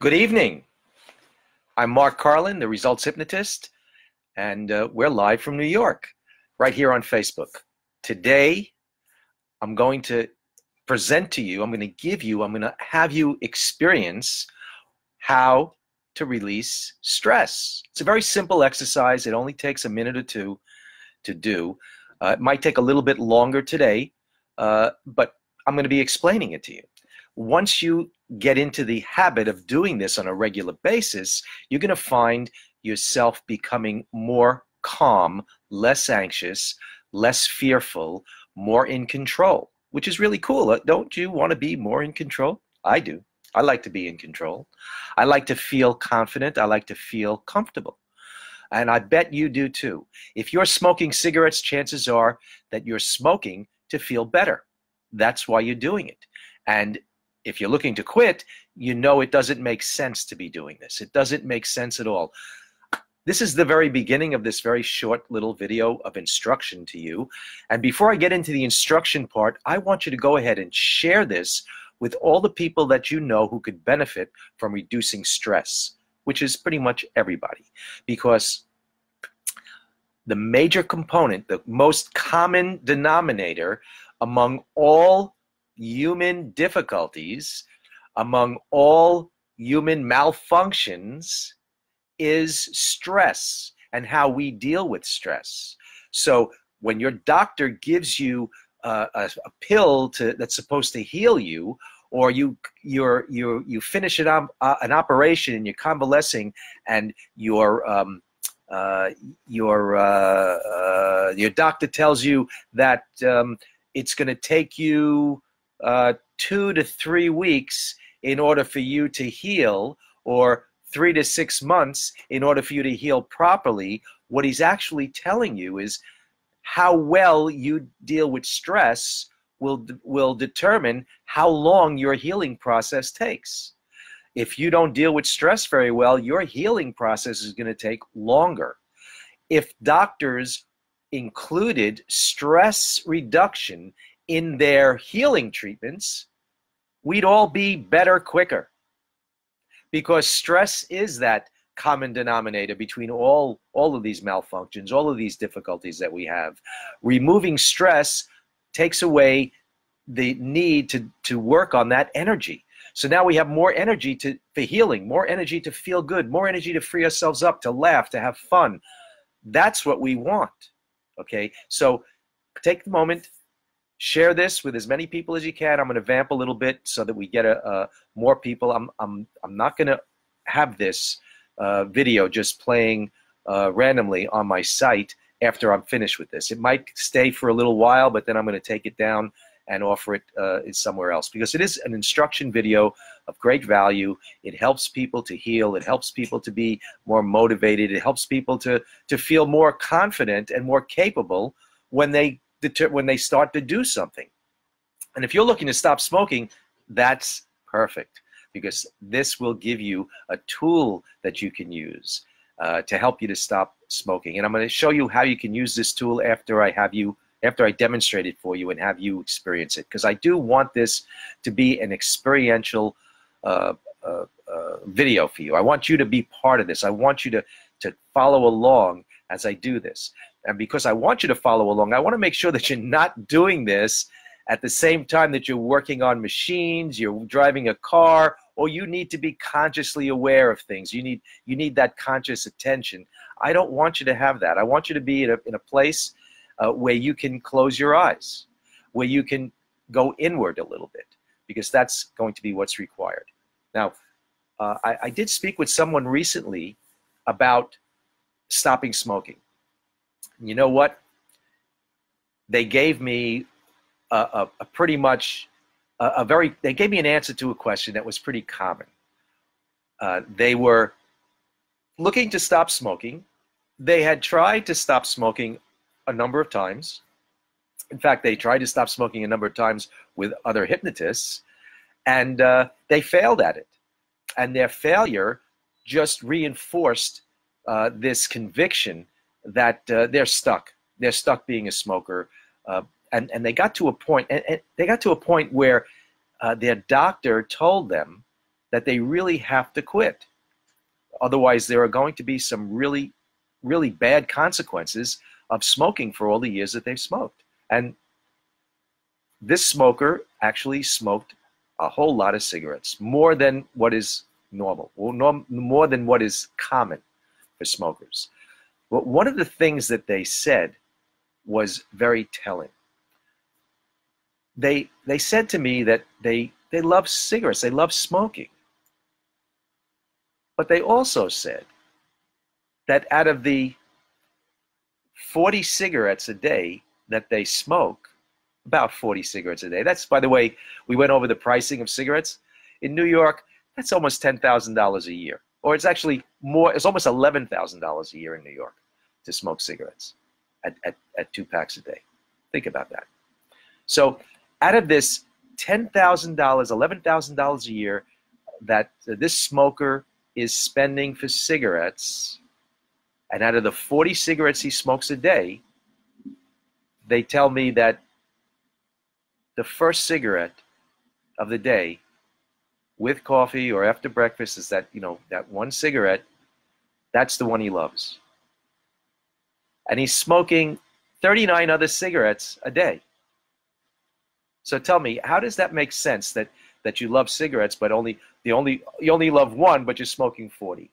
Good evening. I'm Mark Carlin, the Results Hypnotist, and we're live from New York, right here on Facebook. Today, I'm going to present to you, I'm going to have you experience how to release stress. It's a very simple exercise. It only takes a minute or two to do. It might take a little bit longer today, but I'm going to be explaining it to you. Once you get into the habit of doing this on a regular basis, you're going to find yourself becoming more calm, less anxious, less fearful, more in control, which is really cool. Don't you want to be more in control? I do. I like to be in control. I like to feel confident. I like to feel comfortable. And I bet you do too. If you're smoking cigarettes, chances are that you're smoking to feel better. That's why you're doing it. And if you're looking to quit, you know it doesn't make sense to be doing this. It doesn't make sense at all. This is the very beginning of this very short little video of instruction to you. And before I get into the instruction part, I want you to go ahead and share this with all the people that you know who could benefit from reducing stress, which is pretty much everybody. Because the major component, the most common denominator among all human difficulties, among all human malfunctions, is stress and how we deal with stress. So when your doctor gives you a pill that's supposed to heal you, or you finish an operation and you're convalescing, and your doctor tells you that it's going to take you 2 to 3 weeks in order for you to heal, or 3 to 6 months in order for you to heal properly. What he's actually telling you is how well you deal with stress will determine how long your healing process takes. If you don't deal with stress very well, your healing process is going to take longer. If doctors included stress reduction in their healing treatments, we'd all be better quicker. Because stress is that common denominator between all of these malfunctions, all of these difficulties that we have. Removing stress takes away the need to work on that energy. So now we have more energy for healing, more energy to feel good, more energy to free ourselves up, to laugh, to have fun. That's what we want. Okay, so take the moment, share this with as many people as you can. I'm going to vamp a little bit so that we get more people. I'm not going to have this video just playing randomly on my site after I'm finished with this. It might stay for a little while, but then I'm going to take it down and offer it somewhere else, because it is an instruction video of great value. It helps people to heal. It helps people to be more motivated. It helps people to feel more confident and more capable when they start to do something. And if you're looking to stop smoking, that's perfect, because this will give you a tool that you can use to help you to stop smoking. And I'm going to show you how you can use this tool after I demonstrate it for you and have you experience it, because I do want this to be an experiential video for you. I want you to be part of this. I want you to follow along as I do this. And because I want you to follow along, I want to make sure that you're not doing this at the same time that you're working on machines, you're driving a car, or you need to be consciously aware of things. You need that conscious attention. I don't want you to have that. I want you to be in a place where you can close your eyes, where you can go inward a little bit, because that's going to be what's required. Now, I did speak with someone recently about stopping smoking. You know what? They gave me they gave me an answer to a question that was pretty common. They were looking to stop smoking. They had tried to stop smoking a number of times. In fact, they tried to stop smoking a number of times with other hypnotists, and they failed at it. And their failure just reinforced this conviction that they're stuck. They're stuck being a smoker, and they got to a point. And they got to a point where their doctor told them that they really have to quit. Otherwise, there are going to be some really, really bad consequences of smoking for all the years that they've smoked. And this smoker actually smoked a whole lot of cigarettes, more than what is normal, more than what is common for smokers. But one of the things that they said was very telling. They said to me that they love cigarettes, they love smoking. But they also said that out of the 40 cigarettes a day that they smoke, about 40 cigarettes a day. That's, by the way, we went over the pricing of cigarettes. In New York, that's almost $10,000 a year. Or it's actually more, it's almost $11,000 a year in New York to smoke cigarettes at 2 packs a day. Think about that. So out of this $10,000, $11,000 a year that this smoker is spending for cigarettes, and out of the 40 cigarettes he smokes a day, they tell me that the first cigarette of the day with coffee or after breakfast is that, that one cigarette, that's the one he loves. And he's smoking 39 other cigarettes a day. So tell me, how does that make sense that you love cigarettes, but you only love one, but you're smoking 40?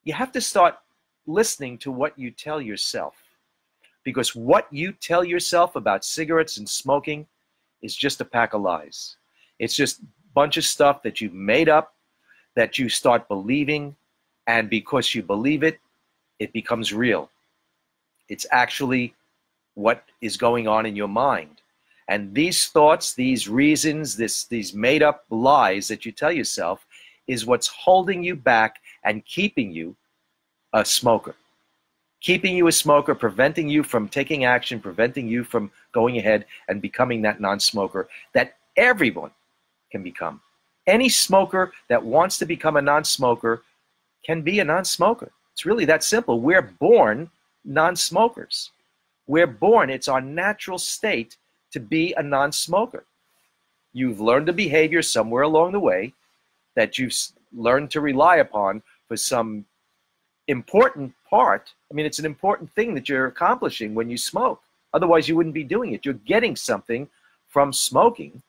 You have to start listening to what you tell yourself. Because what you tell yourself about cigarettes and smoking is just a pack of lies. It's just a bunch of stuff that you've made up, that you start believing, and because you believe it, it becomes real. It's actually what is going on in your mind. And these thoughts, these reasons, these made-up lies that you tell yourself is what's holding you back and keeping you a smoker. Keeping you a smoker, preventing you from taking action, preventing you from going ahead and becoming that non-smoker that everyone can become. Any smoker that wants to become a non-smoker can be a non-smoker. It's really that simple. We're born non-smokers. We're born, it's our natural state to be a non-smoker. You've learned a behavior somewhere along the way that you've learned to rely upon for some important part. I mean, it's an important thing that you're accomplishing when you smoke. Otherwise, you wouldn't be doing it. You're getting something from smoking,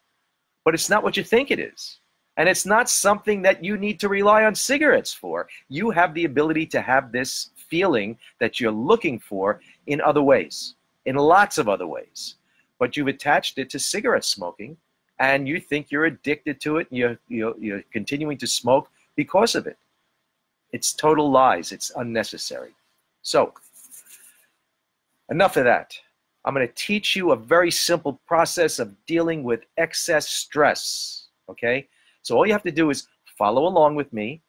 but it's not what you think it is. And it's not something that you need to rely on cigarettes for. You have the ability to have this feeling that you're looking for in other ways, in lots of other ways. But you've attached it to cigarette smoking, and you think you're addicted to it, and you're continuing to smoke because of it. It's total lies. It's unnecessary. So, enough of that. I'm going to teach you a very simple process of dealing with excess stress, okay? So all you have to do is follow along with me,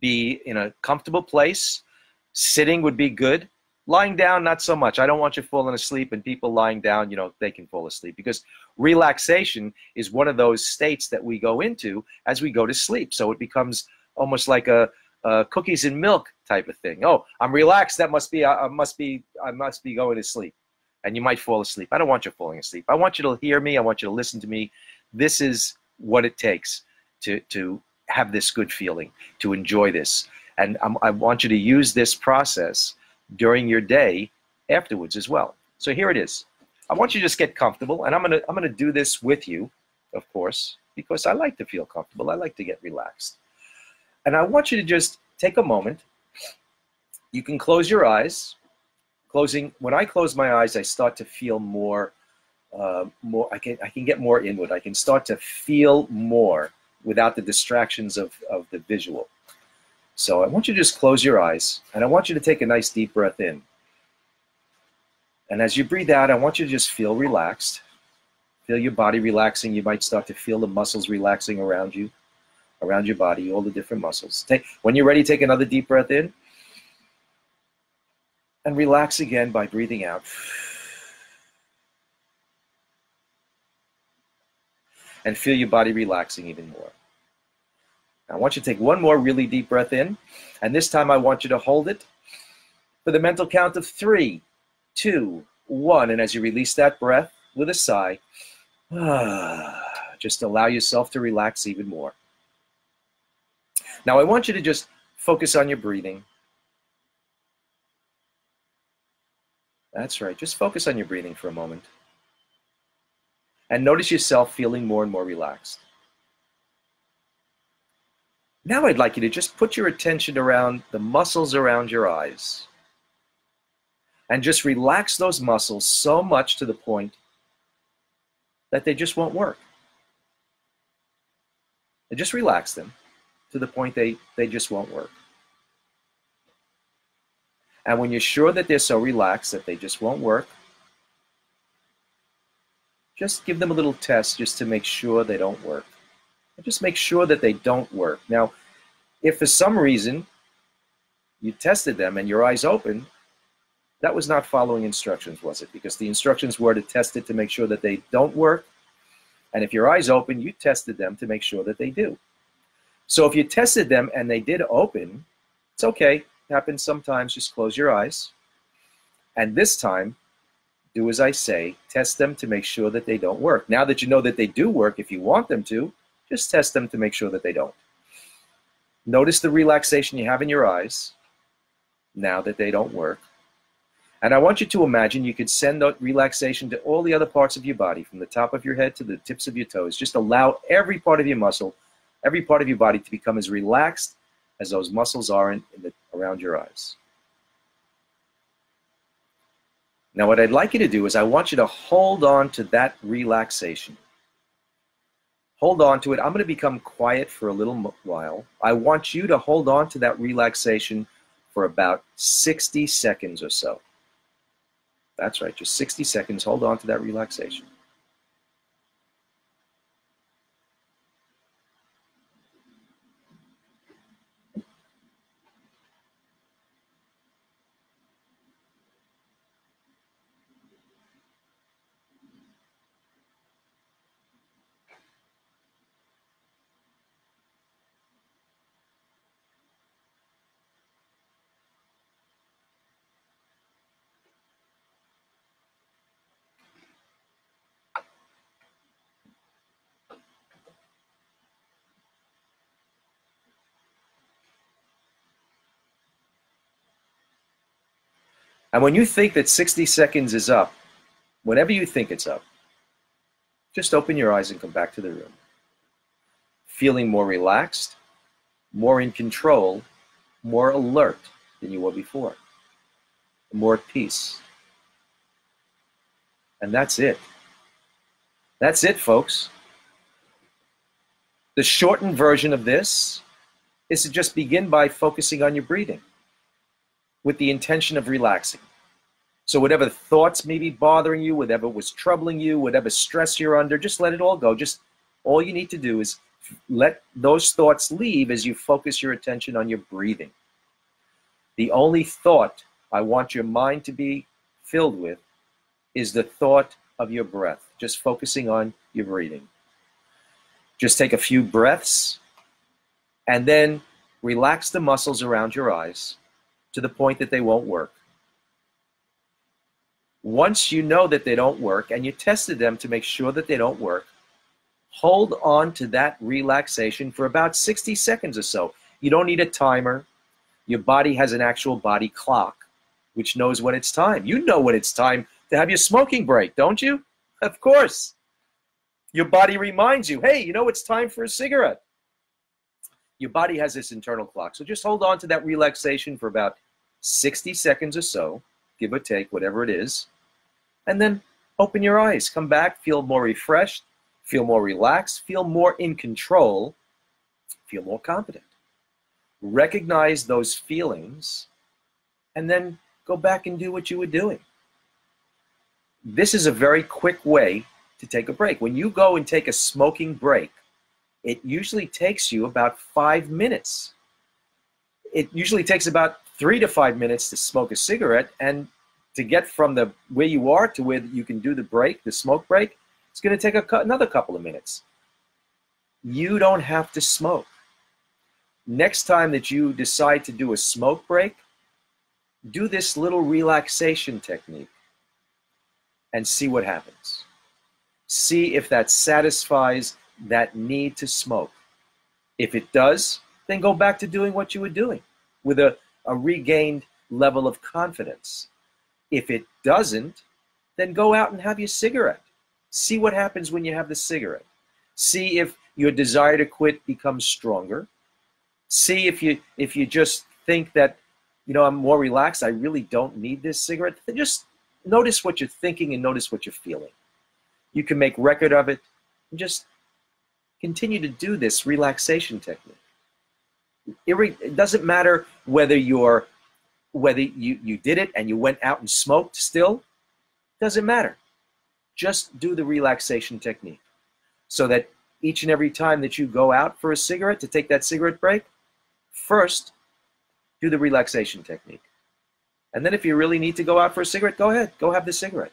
be in a comfortable place. Sitting would be good. Lying down, not so much. I don't want you falling asleep, and people lying down, they can fall asleep, because relaxation is one of those states that we go into as we go to sleep. So it becomes almost like a cookies and milk type of thing. Oh, I'm relaxed. That must be I must be going to sleep, and you might fall asleep. I don't want you falling asleep. I want you to hear me. I want you to listen to me. This is what it takes to have this good feeling, to enjoy this, and I want you to use this process during your day afterwards as well. So here it is. I want you to just get comfortable, and I'm gonna do this with you, of course, because I like to feel comfortable. I like to get relaxed. And I want you to just take a moment. You can close your eyes. When I close my eyes, I start to feel more. I can get more inward. I can start to feel more without the distractions of the visual. So I want you to just close your eyes, and I want you to take a nice deep breath in. And as you breathe out, I want you to just feel relaxed. Feel your body relaxing. You might start to feel the muscles relaxing around you, around your body, all the different muscles. When you're ready, take another deep breath in. And relax again by breathing out. And feel your body relaxing even more. I want you to take one more really deep breath in, and this time I want you to hold it for the mental count of 3, 2, 1, and as you release that breath with a sigh, just allow yourself to relax even more. Now I want you to just focus on your breathing. That's right. Just focus on your breathing for a moment. And notice yourself feeling more and more relaxed. Now I'd like you to just put your attention around the muscles around your eyes. And just relax those muscles so much to the point that they just won't work. And just relax them to the point they just won't work. And when you're sure that they're so relaxed that they just won't work, just give them a little test just to make sure they don't work. Just make sure that they don't work. Now, if for some reason you tested them and your eyes open, that was not following instructions, was it? Because the instructions were to test it to make sure that they don't work. And if your eyes open, you tested them to make sure that they do. So if you tested them and they did open, it's okay. It happens sometimes. Just close your eyes. And this time, do as I say. Test them to make sure that they don't work. Now that you know that they do work, if you want them to, just test them to make sure that they don't. Notice the relaxation you have in your eyes now that they don't work. And I want you to imagine you could send that relaxation to all the other parts of your body, from the top of your head to the tips of your toes. Just allow every part of your muscle, every part of your body to become as relaxed as those muscles are around your eyes. Now what I'd like you to do is I want you to hold on to that relaxation. Hold on to it. I'm going to become quiet for a little while. I want you to hold on to that relaxation for about 60 seconds or so. That's right, just 60 seconds. Hold on to that relaxation. And when you think that 60 seconds is up, whenever you think it's up, just open your eyes and come back to the room. Feeling more relaxed, more in control, more alert than you were before, more at peace. And that's it. That's it, folks. The shortened version of this is to just begin by focusing on your breathing with the intention of relaxing. So whatever thoughts may be bothering you, whatever was troubling you, whatever stress you're under, just let it all go. Just all you need to do is let those thoughts leave as you focus your attention on your breathing. The only thought I want your mind to be filled with is the thought of your breath, just focusing on your breathing. Just take a few breaths and then relax the muscles around your eyes to the point that they won't work. Once you know that they don't work and you tested them to make sure that they don't work, hold on to that relaxation for about 60 seconds or so. You don't need a timer. Your body has an actual body clock, which knows when it's time. You know when it's time to have your smoking break, don't you? Of course. Your body reminds you, hey, you know it's time for a cigarette. Your body has this internal clock. So just hold on to that relaxation for about 60 seconds or so, give or take, whatever it is. And then open your eyes. Come back, feel more refreshed, feel more relaxed, feel more in control, feel more confident. Recognize those feelings and then go back and do what you were doing. This is a very quick way to take a break. When you go and take a smoking break, it usually takes you about 5 minutes. It usually takes about 3 to 5 minutes to smoke a cigarette, and to get from where you are to where you can do the break, the smoke break, it's going to take another couple of minutes. You don't have to smoke. Next time that you decide to do a smoke break, do this little relaxation technique and see what happens. See if that satisfies that need to smoke. If it does, then go back to doing what you were doing with a regained level of confidence. If it doesn't, then go out and have your cigarette. See what happens when you have the cigarette. See if your desire to quit becomes stronger. See if you just think that, you know, I'm more relaxed, I really don't need this cigarette. Then just notice what you're thinking and notice what you're feeling. You can make record of it and just continue to do this relaxation technique. It doesn't matter whether you did it and you went out and smoked still. Doesn't matter. Just do the relaxation technique so that each and every time that you go out for a cigarette to take that cigarette break, first do the relaxation technique. And then if you really need to go out for a cigarette, go ahead, go have the cigarette.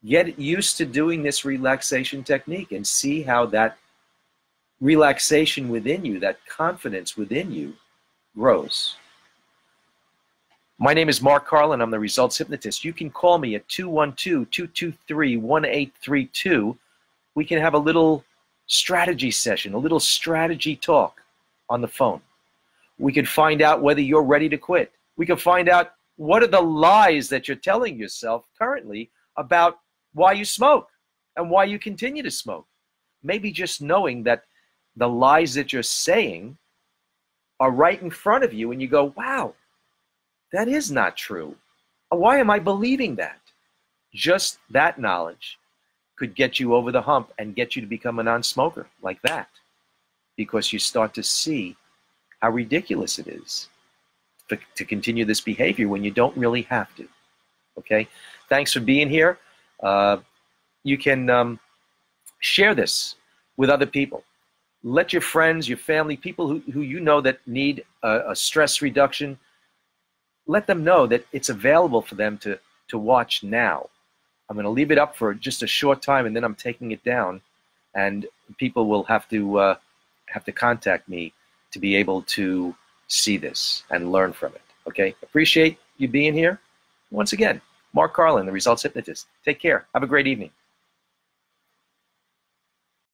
Get used to doing this relaxation technique and see how that relaxation within you, that confidence within you grows. My name is Mark Carlin. I'm the Results Hypnotist. You can call me at 212-223-1832. We can have a little strategy session, a little strategy talk on the phone. We can find out whether you're ready to quit. We can find out what are the lies that you're telling yourself currently about why you smoke and why you continue to smoke. Maybe just knowing that the lies that you're saying are right in front of you and you go, wow, that is not true. Why am I believing that? Just that knowledge could get you over the hump and get you to become a non-smoker like that, because you start to see how ridiculous it is to continue this behavior when you don't really have to. Okay? Thanks for being here. You can share this with other people. Let your friends, your family, people who you know that need a stress reduction, let them know that it's available for them to watch now. I'm going to leave it up for just a short time, and then I'm taking it down, and people will have to contact me to be able to see this and learn from it. Okay? Appreciate you being here. Once again, Mark Carlin, the Results Hypnotist. Take care. Have a great evening.